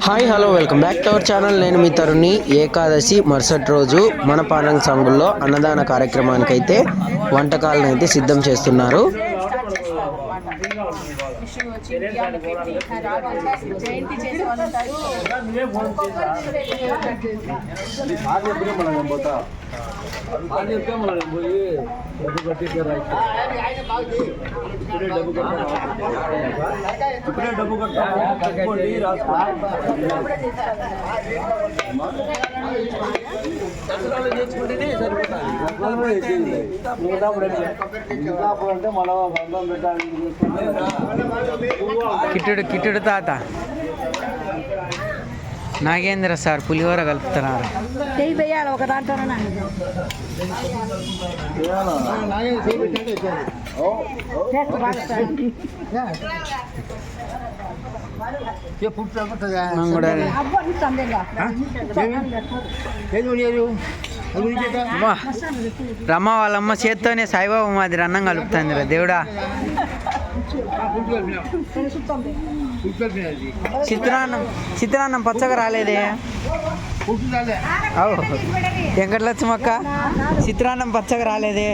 Hi hello welcome back to our channel. నేను మీ తరుణి. ఏకాదశి మరుసటి రోజు మన పానంగ్ సంఘంలో అన్నదాన కార్యక్రమానికైతే వంటకాలను అయితే సిద్ధం చేస్తున్నారు. కిట్టుడు తాత నాగేంద్ర సార్ పులిహోర కలుపుతున్నారు. ఒక దాంట్లో రమ్మ వాళ్ళమ్మ చేత్తోనే సాయిబాబు మాదిరి అన్నం కలుపుతుంది రా దేవుడా. చిత్రాన్నం పచ్చగా రాలేదే. వెంకటలక్ష్మక్క చిత్రాన్నం పచ్చగా రాలేదే.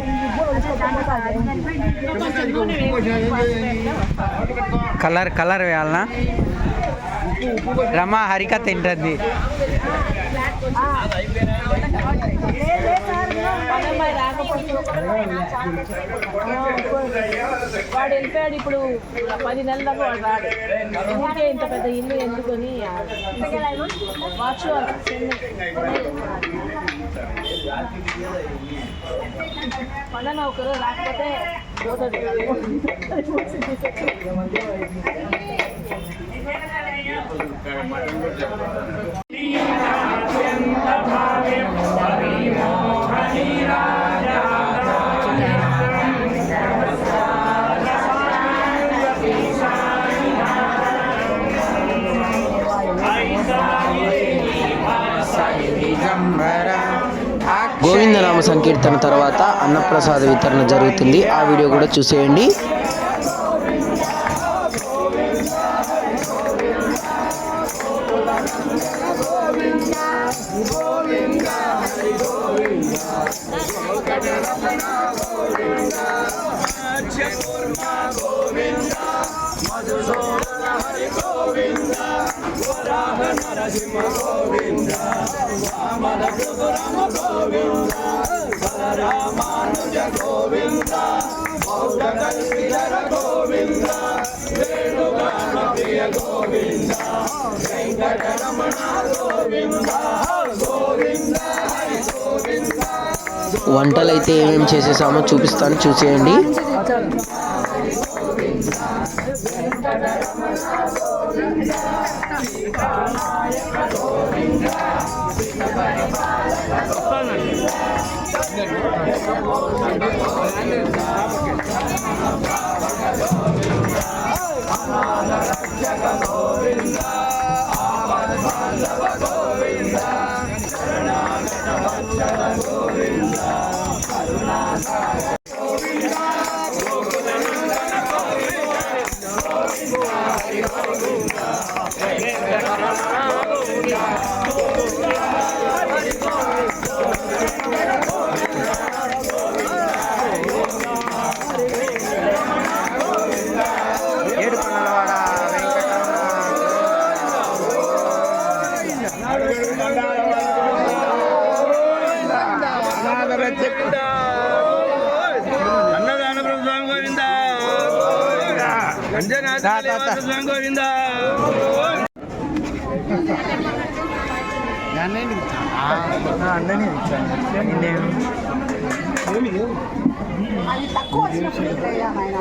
కలర్ వేయాలనా? రమ హరికథ తింటుంది. వాడు వెళ్ళిపోయాడు. ఇప్పుడు 10 నెలల దాకా వాడు రాడు. ఊరికే ఇంత పెద్ద ఇల్లు ఎందుకొని వాచ్ పండన ఒకరు రాకపోతే పోతుంది. గోవిందనామ సంకీర్తన తర్వాత అన్నప్రసాద వితరణ జరుగుతుంది. ఆ వీడియో కూడా చూసేయండి. వంటలు అయితే ఏమేమి చేసేసామో చూపిస్తాను, చూసేయండి.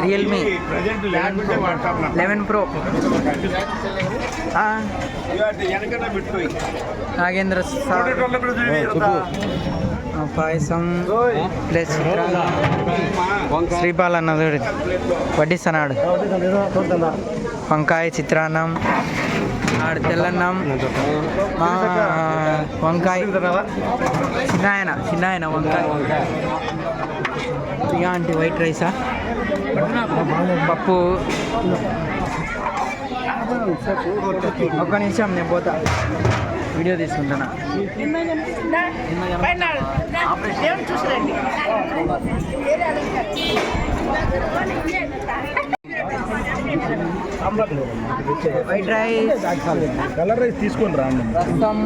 రియల్మీ 11 Pro నాగేంద్ర పాయసం ప్లస్ శ్రీపాల్ అన్నది వడ్డిస్తున్నాడు. వంకాయ చిత్రాన్నం, ఆడు తెల్లన్నం, వంకాయ చిన్నాయన వంకాయ, ఇలాంటి వైట్ రైసా, పప్పు, ఒక్క నిమిషం నేను పోతా, వీడియో తీసుకుంటున్నా. వైట్ రైస్, కలర్ రైస్ తీసుకొని రాండి. రసం,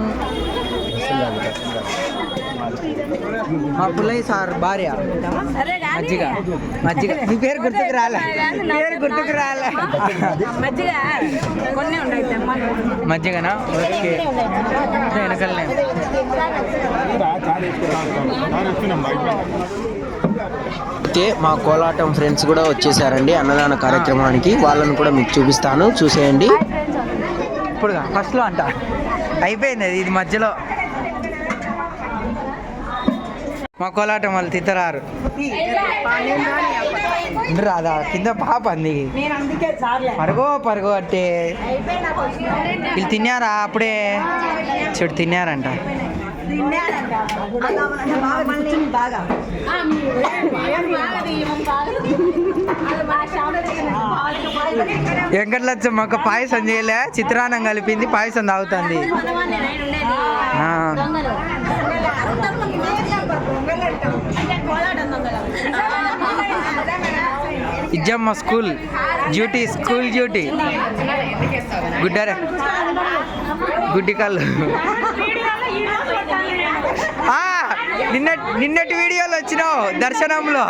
మా పుల్లయ్య సార్ భార్య మజ్జిగ. మజ్జిగ నీ పేరు గుర్తుకు రాలే, పేరు గుర్తుకు రాలే. మజ్జిగనా? ఓకే, వెనకలనే. అయితే మా కోలాటం ఫ్రెండ్స్ కూడా వచ్చేసారండి అన్నదాన కార్యక్రమానికి. వాళ్ళని కూడా మీకు చూపిస్తాను, చూసేయండి. ఇప్పుడు ఫస్ట్లో అంట అయిపోయింది అది, ఇది మధ్యలో. మా కోలాటం వాళ్ళు తిత్తరారు రాదా, కింద పాప అంది పరుగో పరుగో అంటే. వీళ్ళు తిన్నారా అప్పుడే? చూడు తిన్నారంట. వెంకటలక్ష్మి ఒక పాయసం చేయలే, చిత్రాన్నం కలిపింది, పాయసం తాగుతుంది. ఇజ్జమ్మ స్కూల్ డ్యూటీ, స్కూల్ డ్యూటీ. గుడ్డరే గుడ్డి కళ్ళు. నిన్నటి వీడియోలో వచ్చినావు దర్శనంలో.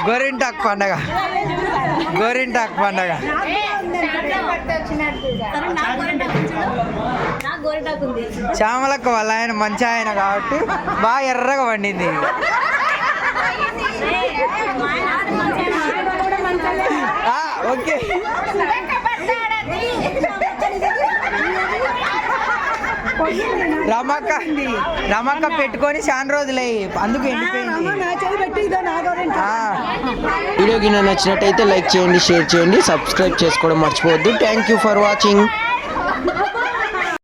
గోరింటాక్ పండగ, గోరింటాక్ పండగ. శ్యామలక్క వాళ్ళ ఆయన మంచి ఆయన కాబట్టి బాగా ఎర్రగా పండింది. ఓకే, రమక్క పెట్టుకొని చాలా రోజులే, అందుకు ఎండిపోయింది. వీడియో కింద నచ్చినట్టయితే లైక్ చేయండి, షేర్ చేయండి, సబ్స్క్రైబ్ చేసుకోవడం మర్చిపోవద్దు. Thank you for watching.